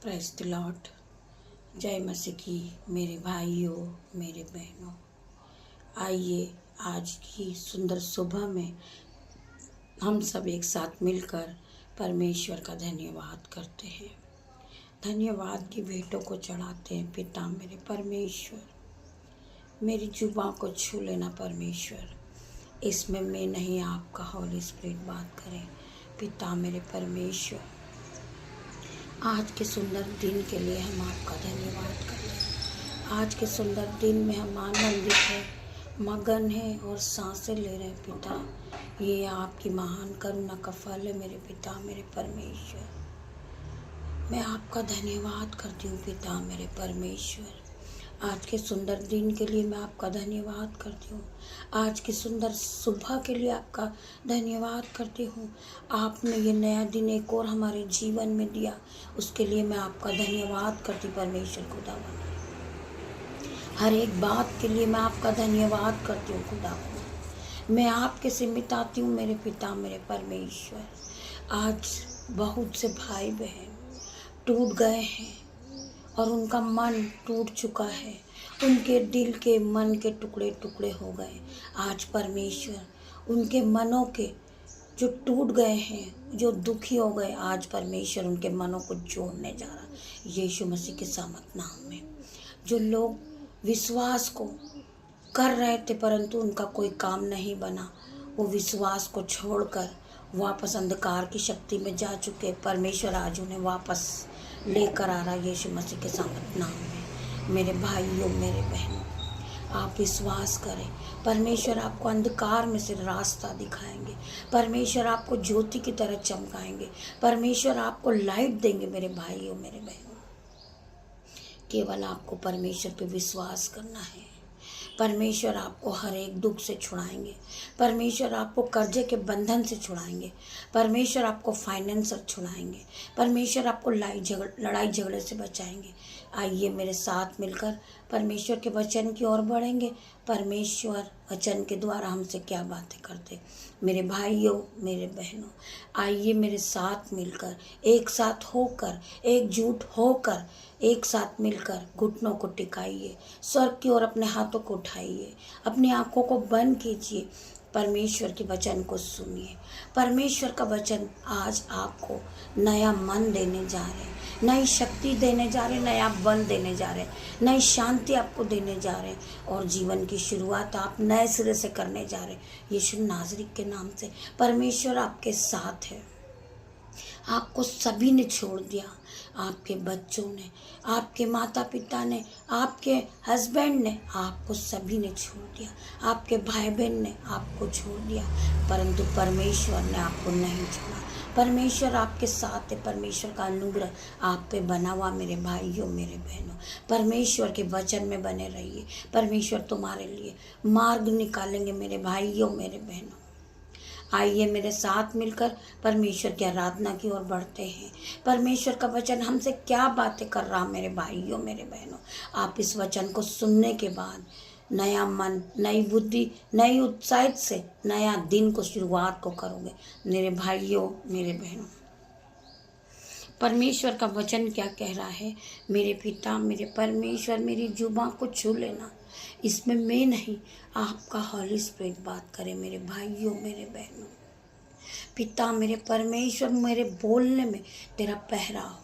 Praise the Lord. जय मसीह की मेरे भाइयों, मेरे बहनों। आइए आज की सुंदर सुबह में हम सब एक साथ मिलकर परमेश्वर का धन्यवाद करते हैं। धन्यवाद की भेंटों को चढ़ाते हैं। पिता मेरे परमेश्वर, मेरी जुबान को छू लेना परमेश्वर। इसमें मैं नहीं, आपका हॉली स्पिरिट बात करें। पिता मेरे परमेश्वर, आज के सुंदर दिन के लिए हम आपका धन्यवाद करते हैं। आज के सुंदर दिन में हम आनंदित हैं, मगन हैं और सांसें ले रहे हैं। पिता, ये आपकी महान करुणा का फल है मेरे पिता मेरे परमेश्वर। मैं आपका धन्यवाद करती हूँ पिता मेरे परमेश्वर। आज के सुंदर दिन के लिए मैं आपका धन्यवाद करती हूँ। आज की सुंदर सुबह के लिए आपका धन्यवाद करती हूँ। आपने ये नया दिन एक और हमारे जीवन में दिया, उसके लिए मैं आपका धन्यवाद करती परमेश्वर खुदावन। हर एक बात के लिए मैं आपका धन्यवाद करती हूँ खुदावन। मैं आपके सिमत आती हूँ मेरे पिता मेरे परमेश्वर। आज बहुत से भाई बहन टूट गए हैं और उनका मन टूट चुका है। उनके दिल के मन के टुकड़े टुकड़े हो गए। आज परमेश्वर उनके मनों के जो टूट गए हैं, जो दुखी हो गए, आज परमेश्वर उनके मनों को जोड़ने जा रहा है यीशु मसीह के सामर्थ नाम में। जो लोग विश्वास को कर रहे थे परंतु उनका कोई काम नहीं बना, वो विश्वास को छोड़कर वापस अंधकार की शक्ति में जा चुके, परमेश्वर आज उन्हें वापस लेकर आ रहा यीशु मसीह के सामर्थ नाम में। मेरे भाइयों मेरे बहनों, आप विश्वास करें। परमेश्वर आपको अंधकार में से रास्ता दिखाएंगे। परमेश्वर आपको ज्योति की तरह चमकाएंगे। परमेश्वर आपको लाइट देंगे मेरे भाइयों मेरे बहनों। केवल आपको परमेश्वर पे विश्वास करना है। परमेश्वर आपको हर एक दुख से छुड़ाएंगे। परमेश्वर आपको कर्जे के बंधन से छुड़ाएंगे। परमेश्वर आपको फाइनेंस से छुड़ाएंगे। परमेश्वर आपको लड़ाई झगड़े से बचाएंगे। आइए मेरे साथ मिलकर परमेश्वर के वचन की ओर बढ़ेंगे। परमेश्वर वचन के द्वारा हमसे क्या बातें करते। मेरे भाइयों मेरे बहनों, आइए मेरे साथ मिलकर, एक साथ होकर, एकजुट होकर, एक साथ मिलकर घुटनों को टिकाइए, स्वर्ग की ओर अपने हाथों को उठाइए, अपनी आंखों को बंद कीजिए, परमेश्वर के वचन को सुनिए। परमेश्वर का वचन आज आपको नया मन देने जा रहे हैं, नई शक्ति देने जा रहे हैं, नया बल देने जा रहे हैं, नई शांति आपको देने जा रहे हैं और जीवन की शुरुआत आप नए सिरे से करने जा रहे हैं यीशु नाज़री के नाम से। परमेश्वर आपके साथ है। आपको सभी ने छोड़ दिया, आपके बच्चों ने, आपके माता पिता ने, आपके हस्बैंड ने, आपको सभी ने छोड़ दिया, आपके भाई बहन ने आपको छोड़ दिया, परंतु परमेश्वर ने आपको नहीं छोड़ा। परमेश्वर आपके साथ है। परमेश्वर का अनुग्रह आप पे बना हुआ मेरे भाइयों मेरे बहनों। परमेश्वर के वचन में बने रहिए। परमेश्वर तुम्हारे लिए मार्ग निकालेंगे मेरे भाइयों मेरे बहनों। आइए मेरे साथ मिलकर परमेश्वर की आराधना की ओर बढ़ते हैं। परमेश्वर का वचन हमसे क्या बातें कर रहा मेरे भाइयों मेरे बहनों। आप इस वचन को सुनने के बाद नया मन, नई बुद्धि, नई उत्साहित से नया दिन को शुरुआत को करोगे मेरे भाइयों मेरे बहनों। परमेश्वर का वचन क्या कह रहा है। मेरे पिता मेरे परमेश्वर, मेरी जुबान को छू लेना। इसमें मैं नहीं, आपका हॉली स्पिरिट बात करे मेरे भाइयों मेरे बहनों। पिता मेरे परमेश्वर, मेरे बोलने में तेरा पहरा हो,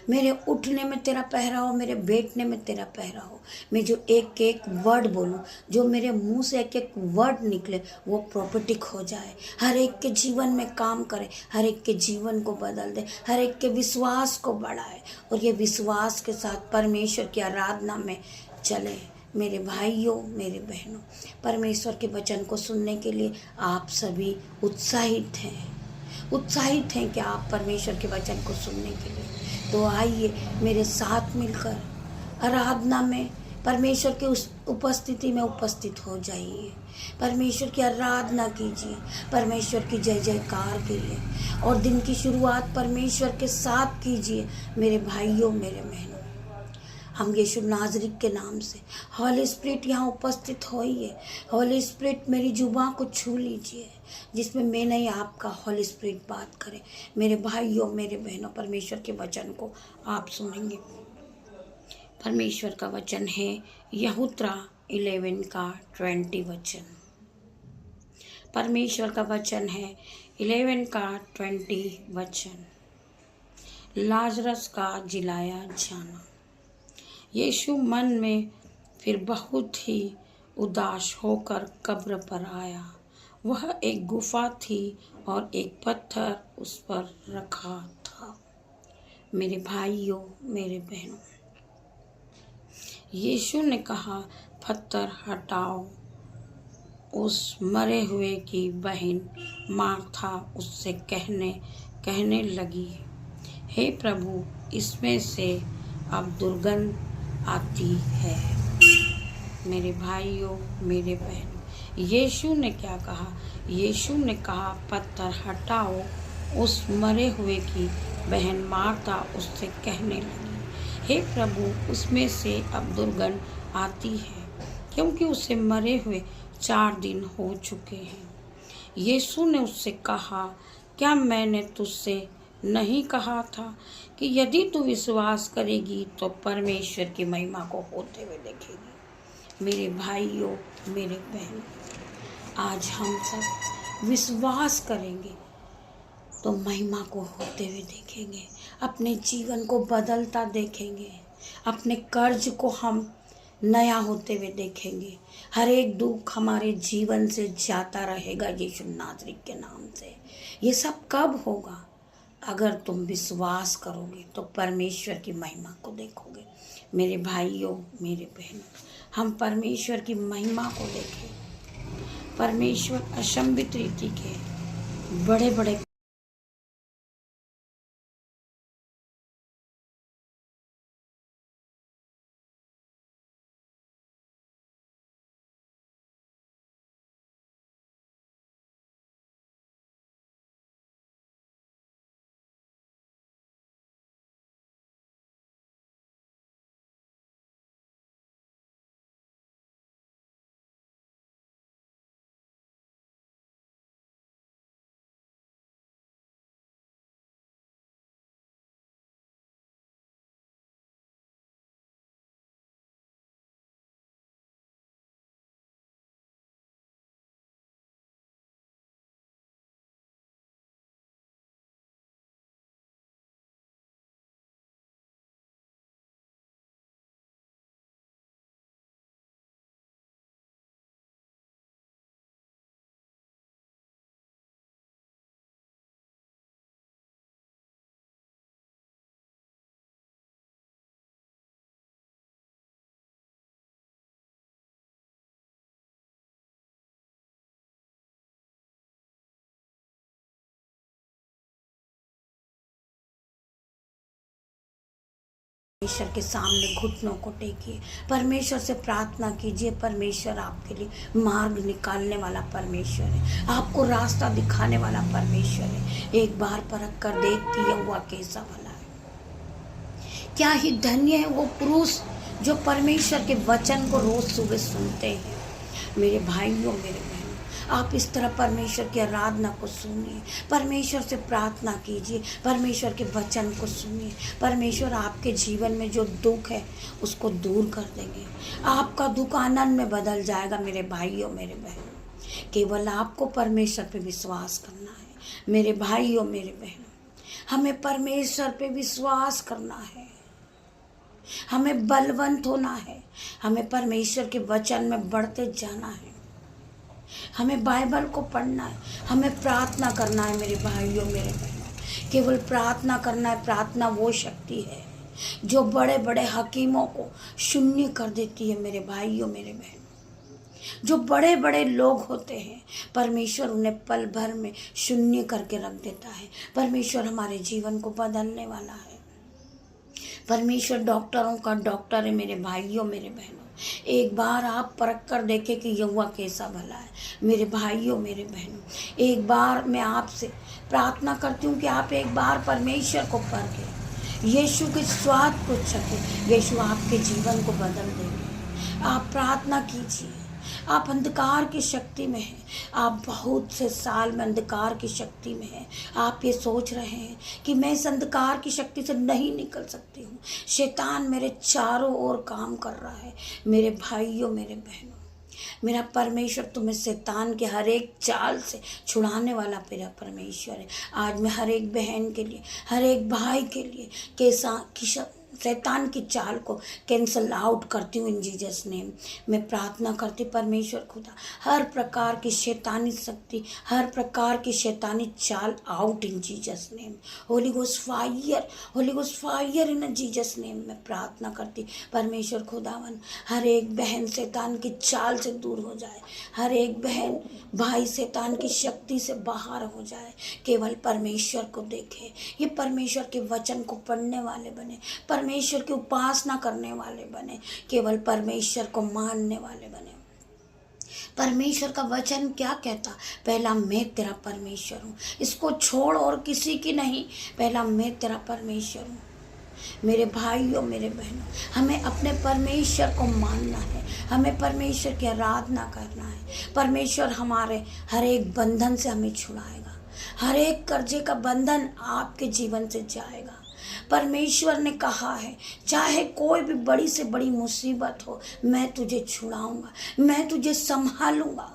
मेरे उठने में तेरा पहरा हो, मेरे बैठने में तेरा पहरा हो। मैं जो एक एक वर्ड बोलूं, जो मेरे मुंह से एक एक वर्ड निकले, वो प्रॉपर्टिक हो जाए, हर एक के जीवन में काम करे, हर एक के जीवन को बदल दे, हर एक के विश्वास को बढ़ाए और ये विश्वास के साथ परमेश्वर की आराधना में चले मेरे भाइयों मेरे बहनों। परमेश्वर के वचन को सुनने के लिए आप सभी उत्साहित हैं कि आप परमेश्वर के वचन को सुनने के लिए। तो आइए मेरे साथ मिलकर आराधना में परमेश्वर की उस उपस्थिति में उपस्थित हो जाइए। परमेश्वर की आराधना कीजिए, परमेश्वर की जय जयकार कीजिए और दिन की शुरुआत परमेश्वर के साथ कीजिए मेरे भाइयों मेरे बहनों। हम यीशु नाज़री के नाम से, हॉली स्पिरिट यहाँ उपस्थित होइए। हॉली स्पिरिट मेरी जुबान को छू लीजिए। जिसमें मैं नहीं आपका होली स्पिरिट बात करे। मेरे भाइयों मेरे बहनों, परमेश्वर के वचन को आप सुनेंगे। परमेश्वर का वचन है यहूत्रा 11 का 20 वचन। परमेश्वर का वचन है 11 का 20 वचन। लाजरस का जिलाया जाना। यीशु मन में फिर बहुत ही उदास होकर कब्र पर आया। वह एक गुफा थी और एक पत्थर उस पर रखा था। मेरे भाइयों मेरे बहनों, यीशु ने कहा, पत्थर हटाओ। उस मरे हुए की बहन मार्था उससे कहने लगी, हे प्रभु, इसमें से अब दुर्गंध आती है। मेरे भाइयों मेरे बहनों, यीशु ने क्या कहा? यीशु ने कहा, पत्थर हटाओ। उस मरे हुए की बहन मार्था उससे कहने लगी, हे प्रभु, उसमें से अब दुर्गंध आती है, क्योंकि उसे मरे हुए 4 दिन हो चुके हैं। यीशु ने उससे कहा, क्या मैंने तुझसे नहीं कहा था कि यदि तू विश्वास करेगी तो परमेश्वर की महिमा को होते हुए देखेगी। मेरे भाइयों मेरे बहनों, आज हम सब विश्वास करेंगे तो महिमा को होते हुए देखेंगे, अपने जीवन को बदलता देखेंगे, अपने कर्ज को हम नया होते हुए देखेंगे। हर एक दुख हमारे जीवन से जाता रहेगा यीशु नासरी के नाम से। ये सब कब होगा? अगर तुम विश्वास करोगे तो परमेश्वर की महिमा को देखोगे। मेरे भाइयों मेरे बहनों, हम परमेश्वर की महिमा को देखें। परमेश्वर असंभित रीति के बड़े बड़े परमेश्वर के सामने घुटनों को टेकिए, परमेश्वर से प्रार्थना कीजिए। परमेश्वर आपके लिए मार्ग निकालने वाला परमेश्वर है, आपको रास्ता दिखाने वाला परमेश्वर है। एक बार परख कर देखती है हुआ कैसा भला है। क्या ही धन्य है वो पुरुष जो परमेश्वर के वचन को रोज सुबह सुनते हैं। मेरे भाइयों मेरे बहनों, आप इस तरह परमेश्वर की आराधना को सुनिए, परमेश्वर से प्रार्थना कीजिए, परमेश्वर के वचन को सुनिए। परमेश्वर आपके जीवन में जो दुख है उसको दूर कर देंगे, आपका दुख आनंद में बदल जाएगा। मेरे भाइयों मेरे बहनों, केवल आपको परमेश्वर पे विश्वास करना है। मेरे भाइयों मेरे बहनों, हमें परमेश्वर पे विश्वास करना है, हमें बलवंत होना है, हमें परमेश्वर के वचन में बढ़ते जाना है, हमें बाइबल को पढ़ना है, हमें प्रार्थना करना है। मेरे भाइयों मेरे बहनों, केवल प्रार्थना करना है। प्रार्थना वो शक्ति है जो बड़े बड़े हकीमों को शून्य कर देती है। मेरे भाइयों मेरे बहनों, जो बड़े बड़े लोग होते हैं परमेश्वर उन्हें पल भर में शून्य करके रख देता है। परमेश्वर हमारे जीवन को बदलने वाला है। परमेश्वर डॉक्टरों का डॉक्टर है। मेरे भाइयों मेरे बहनों, एक बार आप परख कर देखें कि यहोवा कैसा भला है। मेरे भाइयों मेरे बहनों, एक बार मैं आपसे प्रार्थना करती हूँ कि आप एक बार परमेश्वर को परखें, यीशु के स्वाद को चखें। यीशु आपके जीवन को बदल देंगे। आप प्रार्थना कीजिए, आप अंधकार की शक्ति में हैं, आप बहुत से साल में अंधकार की शक्ति में हैं। आप ये सोच रहे हैं कि मैं इस अंधकार की शक्ति से नहीं निकल सकती हूँ, शैतान मेरे चारों ओर काम कर रहा है। मेरे भाइयों, मेरे बहनों, मेरा परमेश्वर तुम्हें शैतान के हर एक चाल से छुड़ाने वाला मेरा परमेश्वर है। आज मैं हर एक बहन के लिए, हर एक भाई के लिए शैतान की चाल को कैंसल आउट करती हूँ इन जीसस नेम। मैं प्रार्थना करती परमेश्वर खुदा, हर प्रकार की शैतानी शक्ति, हर प्रकार की शैतानी चाल out in Jesus name. Holi ghost fire, Holi ghost fire in Jesus name. मैं प्रार्थना करती परमेश्वर खुदावन, हर एक बहन शैतान की चाल से दूर हो जाए, हर एक बहन भाई शैतान की शक्ति से बाहर हो जाए, केवल परमेश्वर को देखे, ये परमेश्वर के वचन को पढ़ने वाले बने, परमेश्वर की उपासना करने वाले बने, केवल परमेश्वर को मानने वाले बने। परमेश्वर का वचन क्या कहता? पहला मैं तेरा परमेश्वर हूँ, इसको छोड़ और किसी की नहीं, पहला मैं तेरा परमेश्वर हूँ। मेरे भाइयों, मेरे बहनों, हमें अपने परमेश्वर को मानना है, हमें परमेश्वर की आराधना करना है। परमेश्वर हमारे हर एक बंधन से हमें छुड़ाएगा, हर एक कर्जे का बंधन आपके जीवन से जाएगा। परमेश्वर ने कहा है, चाहे कोई भी बड़ी से बड़ी मुसीबत हो, मैं तुझे छुड़ाऊंगा, मैं तुझे संभालूंगा।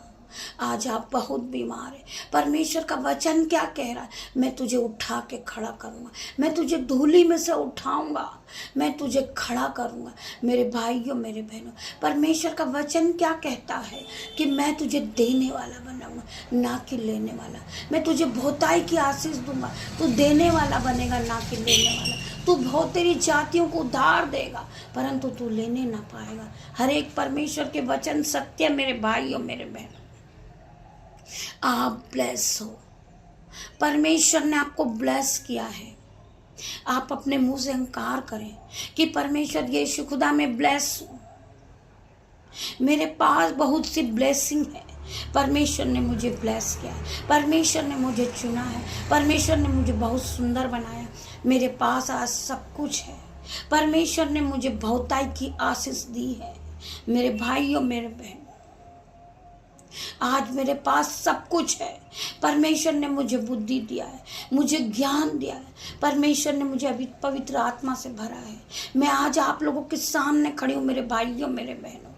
आज आप बहुत बीमार हैं, परमेश्वर का वचन क्या कह रहा है? मैं तुझे उठा के खड़ा करूंगा, मैं तुझे धूली में से उठाऊंगा, मैं तुझे खड़ा करूंगा। मेरे भाइयों, मेरे बहनों, परमेश्वर का वचन क्या कहता है कि मैं तुझे देने वाला बनाऊंगा, ना कि लेने वाला। मैं तुझे बहुताई की आशीष दूंगा, तू देने वाला बनेगा, ना कि लेने वाला। तू बहुत तेरी जातियों को उधार देगा, परंतु तू लेने ना पाएगा। हर एक परमेश्वर के वचन सत्य। मेरे भाइयों, मेरे बहनों, आप ब्लेस हो, परमेश्वर ने आपको ब्लेस किया है। आप अपने मुंह से इंकार करें कि परमेश्वर यीशु खुदा मैं ब्लेस हूं, मेरे पास बहुत सी ब्लेसिंग है, परमेश्वर ने मुझे ब्लेस किया है, परमेश्वर ने मुझे चुना है, परमेश्वर ने मुझे बहुत सुंदर बनाया, मेरे पास आज सब कुछ है, परमेश्वर ने मुझे बहुताई की आशीष दी है। मेरे भाइयों, मेरे बहन, आज मेरे पास सब कुछ है। परमेश्वर ने मुझे बुद्धि दिया है, मुझे ज्ञान दिया है, परमेश्वर ने मुझे अभी पवित्र आत्मा से भरा है। मैं आज आप लोगों के सामने खड़ी हूँ मेरे भाइयों, मेरे बहनों।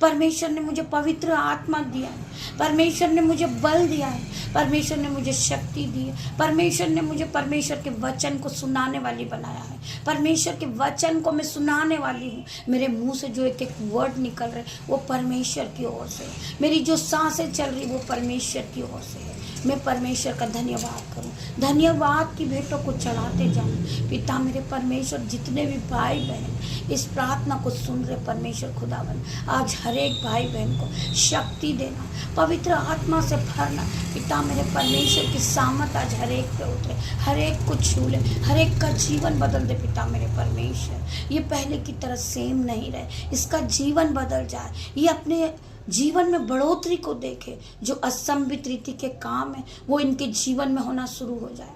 परमेश्वर ने मुझे पवित्र आत्मा दिया है, परमेश्वर ने मुझे बल दिया है, परमेश्वर ने मुझे शक्ति दी है, परमेश्वर ने मुझे परमेश्वर के वचन को सुनाने वाली बनाया है, परमेश्वर के वचन को मैं सुनाने वाली हूँ। मेरे मुंह से जो एक एक वर्ड निकल रहे वो परमेश्वर की ओर से, मेरी जो सांसें चल रही वो परमेश्वर की ओर से है। मैं परमेश्वर का धन्यवाद करूं, धन्यवाद की भेंटों को चढ़ाते जाऊं। पिता मेरे परमेश्वर, जितने भी भाई बहन इस प्रार्थना को सुन रहे परमेश्वर खुदावन, आज हर एक भाई बहन को शक्ति देना, पवित्र आत्मा से भरना। पिता मेरे परमेश्वर की सामर्थ आज हर एक पे उतरे, हर एक को छू ले, हर एक का जीवन बदल दे। पिता मेरे परमेश्वर, ये पहले की तरह सेम नहीं रहे, इसका जीवन बदल जाए, ये अपने जीवन में बढ़ोतरी को देखे। जो असंभित रीति के काम है वो इनके जीवन में होना शुरू हो जाए,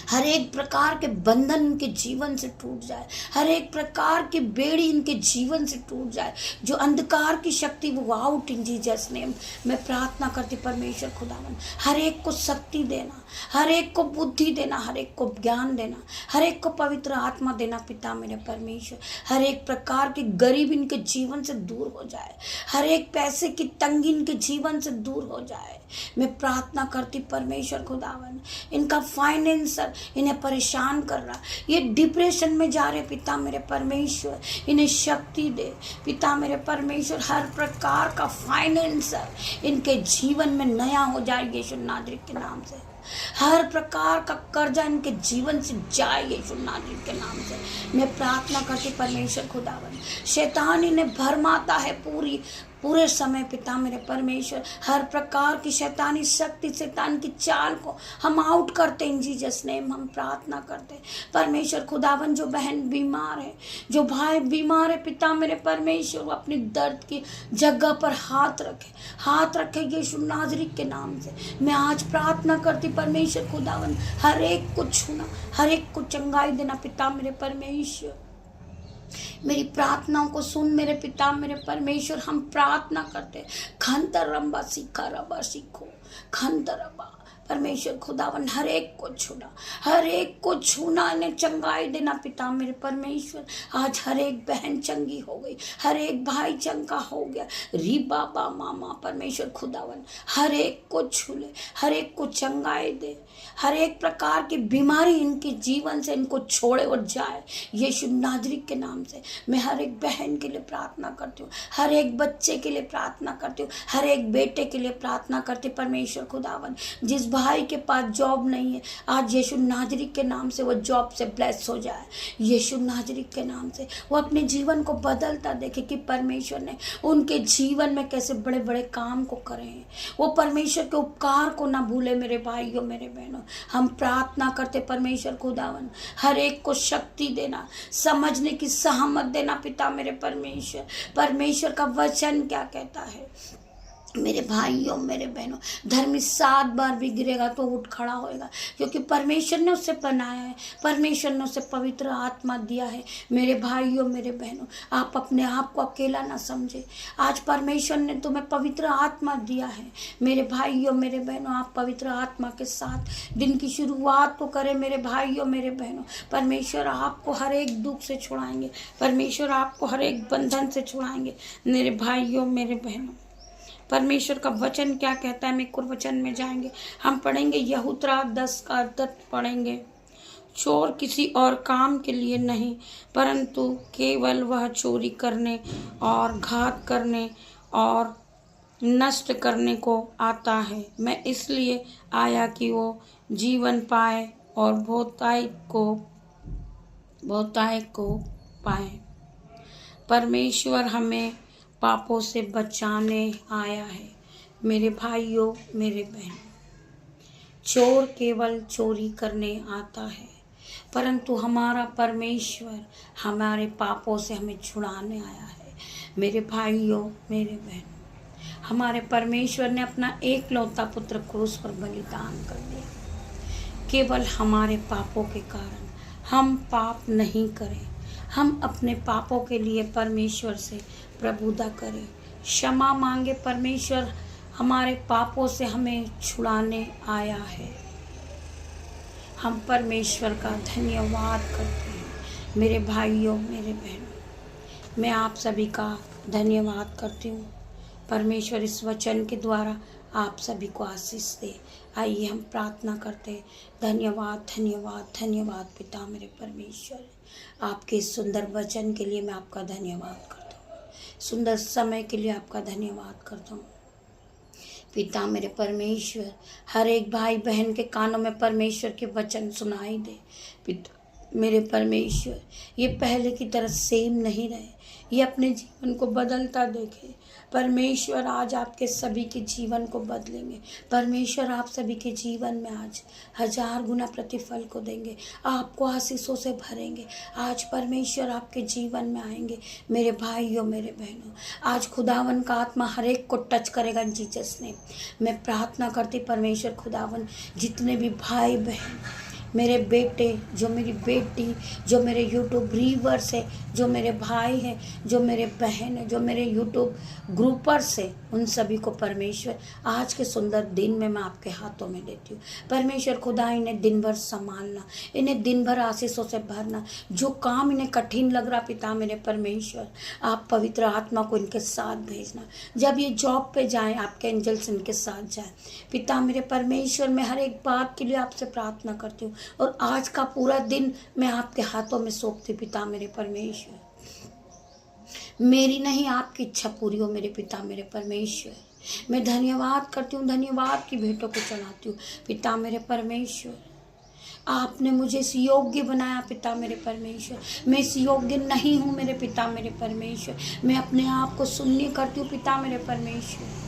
हर एक प्रकार के बंधन इनके जीवन से टूट जाए, हर एक प्रकार की बेड़ी इनके जीवन से टूट जाए, जो अंधकार की शक्ति वो आउट इन जीसस नेम। मैं प्रार्थना करती परमेश्वर खुदावन, हर एक को शक्ति देना, हर एक को बुद्धि देना, हर एक को ज्ञान देना, हर एक को पवित्र आत्मा देना। पिता मेरे परमेश्वर, हर एक प्रकार की गरीब इनके जीवन से दूर हो जाए, हर एक पैसे की तंगी इनके जीवन से दूर हो जाए। मैं प्रार्थना करती परमेश्वर खुदावन, इनका फाइनेंसर इन्हें परेशान कर रहा, ये डिप्रेशन में जा रहे, पिता मेरे परमेश्वर इन्हें शक्ति दे। पिता मेरे परमेश्वर, हर प्रकार का फाइनेंसर इनके जीवन में नया हो जाए यीशु नासरी के नाम से। हर प्रकार का कर्जा इनके जीवन से जाए यीशु नासरी के नाम से। मैं प्रार्थना करती परमेश्वर खुदावन, शैतान इन्हें भरमाता है पूरे समय। पिता मेरे परमेश्वर, हर प्रकार की शैतानी शक्ति, शैतान की चाल को हम आउट करते इन जीसस नेम। हम प्रार्थना करते परमेश्वर खुदावन, जो बहन बीमार है, जो भाई बीमार है, पिता मेरे परमेश्वर, वो अपनी दर्द की जगह पर हाथ रखे यीशु नासरी के नाम से। मैं आज प्रार्थना करती परमेश्वर खुदावन, हर एक को छूना, हर एक को चंगाई देना। पिता मेरे परमेश्वर, मेरी प्रार्थनाओं को सुन मेरे पिता मेरे परमेश्वर। हम प्रार्थना करते, खंतर रंबा सीखा रबा सीखो, खंतर रबा परमेश्वर खुदावन हर एक को छूना, हर एक को छूना, इन्हें चंगाई देना पिता मेरे परमेश्वर। आज हर एक बहन चंगी हो गई, हर एक भाई चंगा हो गया। री बाबा मामा परमेश्वर खुदावन हर एक को छू ले, हर एक को चंगाई दे, हर एक प्रकार की बीमारी इनके जीवन से इनको छोड़े और जाए यीशु नाजरीत के नाम से। मैं हर एक बहन के लिए प्रार्थना करती हूँ, हर एक बच्चे के लिए प्रार्थना करती हूँ, हर एक बेटे के लिए प्रार्थना करती परमेश्वर खुदावन। जिस भाई के पास जॉब नहीं है, आज यीशु नाजरीत के नाम से वो जॉब से ब्लेस हो जाए, यीशु नाजरीत के नाम से वो अपने जीवन को बदलता देखे कि परमेश्वर ने उनके जीवन में कैसे बड़े बड़े काम को करे हैं। वो परमेश्वर के उपकार को ना भूले मेरे भाइयों मेरे बहनों। हम प्रार्थना करते परमेश्वर खुदावन हर एक को शक्ति देना, समझने की सहमत देना पिता मेरे परमेश्वर। परमेश्वर का वचन क्या कहता है मेरे भाइयों मेरे बहनों, धर्मी 7 बार भी गिरेगा तो उठ खड़ा होएगा, क्योंकि परमेश्वर ने उसे बनाया है, परमेश्वर ने उसे पवित्र आत्मा दिया है। मेरे भाइयों मेरे बहनों, आप अपने आप को अकेला ना समझे। आज परमेश्वर ने तुम्हें पवित्र आत्मा दिया है। मेरे भाइयों मेरे बहनों, आप पवित्र आत्मा के साथ दिन की शुरुआत को करें। मेरे भाइयों मेरे बहनों, परमेश्वर आपको हर एक दुख से छुड़ाएंगे, परमेश्वर आपको हर एक बंधन से छुड़ाएंगे। मेरे भाइयों मेरे बहनों, परमेश्वर का वचन क्या कहता है, मैं कुछ वचन में जाएंगे। हम पढ़ेंगे यहूत्रा 10 का अर्थ पढ़ेंगे। चोर किसी और काम के लिए नहीं, परंतु केवल वह चोरी करने और घात करने और नष्ट करने को आता है। मैं इसलिए आया कि वो जीवन पाए और बहुतायत को पाए। परमेश्वर हमें पापों से बचाने आया है। मेरे भाइयों मेरे बहन, चोर केवल चोरी करने आता है, परंतु हमारा परमेश्वर हमारे पापों से हमें छुड़ाने आया है। मेरे भाइयों मेरे बहन, हमारे परमेश्वर ने अपना एकलौता पुत्र क्रूस पर बलिदान कर दिया, केवल हमारे पापों के कारण। हम पाप नहीं करें, हम अपने पापों के लिए परमेश्वर से प्रभुता करें, क्षमा मांगे। परमेश्वर हमारे पापों से हमें छुड़ाने आया है। हम परमेश्वर का धन्यवाद करते हैं। मेरे भाइयों मेरे बहनों, मैं आप सभी का धन्यवाद करती हूँ। परमेश्वर इस वचन के द्वारा आप सभी को आशीष दे। आइए हम प्रार्थना करते हैं। धन्यवाद धन्यवाद धन्यवाद पिता मेरे परमेश्वर, आपके सुंदर वचन के लिए मैं आपका धन्यवाद करता हूँ, सुंदर समय के लिए आपका धन्यवाद करता हूँ पिता मेरे परमेश्वर। हर एक भाई बहन के कानों में परमेश्वर के वचन सुनाई दे पिता मेरे परमेश्वर। ये पहले की तरह सेम नहीं रहे, ये अपने जीवन को बदलता देखे। परमेश्वर आज आपके सभी के जीवन को बदलेंगे। परमेश्वर आप सभी के जीवन में आज 1000 गुना प्रतिफल को देंगे, आपको आशीषों से भरेंगे। आज परमेश्वर आपके जीवन में आएंगे। मेरे भाइयों मेरे बहनों, आज खुदावन का आत्मा हर एक को टच करेगा जीसस ने। मैं प्रार्थना करती परमेश्वर खुदावन, जितने भी भाई बहन, मेरे बेटे, जो मेरी बेटी, जो मेरे यूट्यूब व्यूअर्स है, जो मेरे भाई हैं, जो मेरे बहन है, जो मेरे यूट्यूब ग्रुपर्स है, उन सभी को परमेश्वर आज के सुंदर दिन में मैं आपके हाथों में देती हूँ। परमेश्वर खुदा इन्हें दिन भर संभालना, इन्हें दिन भर आशीषों से भरना। जो काम इन्हें कठिन लग रहा पिता मेरे परमेश्वर, आप पवित्र आत्मा को इनके साथ भेजना। जब ये जॉब पे जाएं, आपके एंजल्स इनके साथ जाएं पिता मेरे परमेश्वर। मैं हर एक बात के लिए आपसे प्रार्थना करती हूँ और आज का पूरा दिन मैं आपके हाथों में सौंपती पिता मेरे परमेश्वर। मेरी नहीं आपकी इच्छा पूरी हो मेरे पिता मेरे परमेश्वर। मैं धन्यवाद करती हूँ, धन्यवाद की भेंटों को चढ़ाती हूँ पिता मेरे परमेश्वर। आपने मुझे इस योग्य बनाया पिता मेरे परमेश्वर। मैं इस योग्य नहीं हूँ मेरे पिता मेरे परमेश्वर। मैं अपने आप को शून्य करती हूँ पिता मेरे परमेश्वर।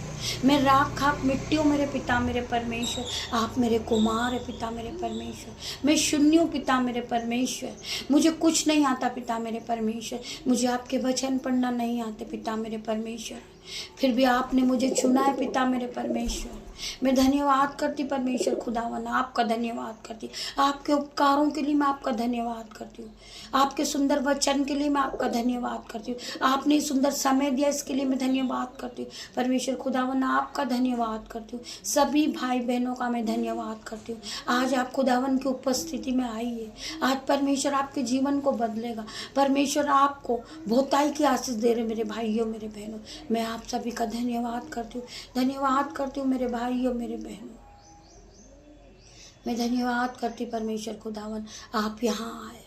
मैं राख खाक मिट्टी हूँ मेरे पिता मेरे परमेश्वर। आप मेरे कुमार है पिता मेरे परमेश्वर। मैं शून्य हूँ पिता मेरे परमेश्वर। मुझे कुछ नहीं आता पिता मेरे परमेश्वर। मुझे आपके वचन पढ़ना नहीं आते पिता मेरे परमेश्वर। फिर भी आपने मुझे चुना है पिता मेरे परमेश्वर। मैं धन्यवाद करती परमेश्वर खुदावन, आपका धन्यवाद करती। आपके उपकारों के लिए मैं आपका धन्यवाद करती हूँ। आपके सुंदर वचन के लिए मैं आपका धन्यवाद करती हूँ। आपने सुंदर समय दिया, इसके लिए मैं धन्यवाद करती हूँ। परमेश्वर खुदावन, आपका धन्यवाद करती हूँ। सभी भाई बहनों का मैं धन्यवाद करती हूँ। आज आप खुदावन की उपस्थिति में आइए। आज परमेश्वर आपके जीवन को बदलेगा। परमेश्वर आपको बहुताई की आशीष दे रहे मेरे भाइयों मेरे बहनों। मैं आप सभी का धन्यवाद करती हूँ। धन्यवाद करती हूँ मेरे भाइयों मेरे बहनों। मैं धन्यवाद करती परमेश्वर खुदावन, आप यहाँ आए।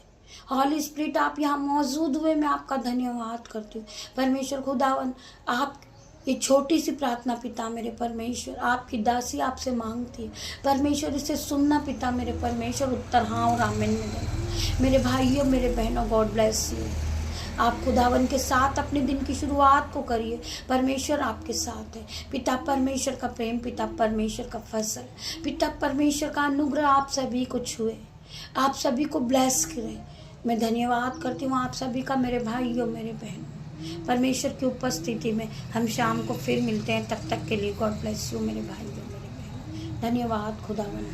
हॉली स्पिरिट आप यहाँ मौजूद हुए, मैं आपका धन्यवाद करती हूँ। परमेश्वर खुदावन, आप ये छोटी सी प्रार्थना पिता मेरे परमेश्वर, आपकी दासी आपसे मांगती है। परमेश्वर इसे सुनना पिता मेरे परमेश्वर, उत्तर हाँ और आमीन में देना। मेरे भाइयों मेरे बहनों, गॉड ब्लेस यू। आप खुदावन के साथ अपने दिन की शुरुआत को करिए। परमेश्वर आपके साथ है। पिता परमेश्वर का प्रेम, पिता परमेश्वर का फसल, पिता परमेश्वर का अनुग्रह आप सभी को छुए, आप सभी को ब्लेस करे। मैं धन्यवाद करती हूँ आप सभी का मेरे भाइयों मेरे बहनों। परमेश्वर की उपस्थिति में हम शाम को फिर मिलते हैं। तब तक के लिए गॉड ब्लेस यू मेरे भाइयों मेरे बहनों। धन्यवाद खुदावन।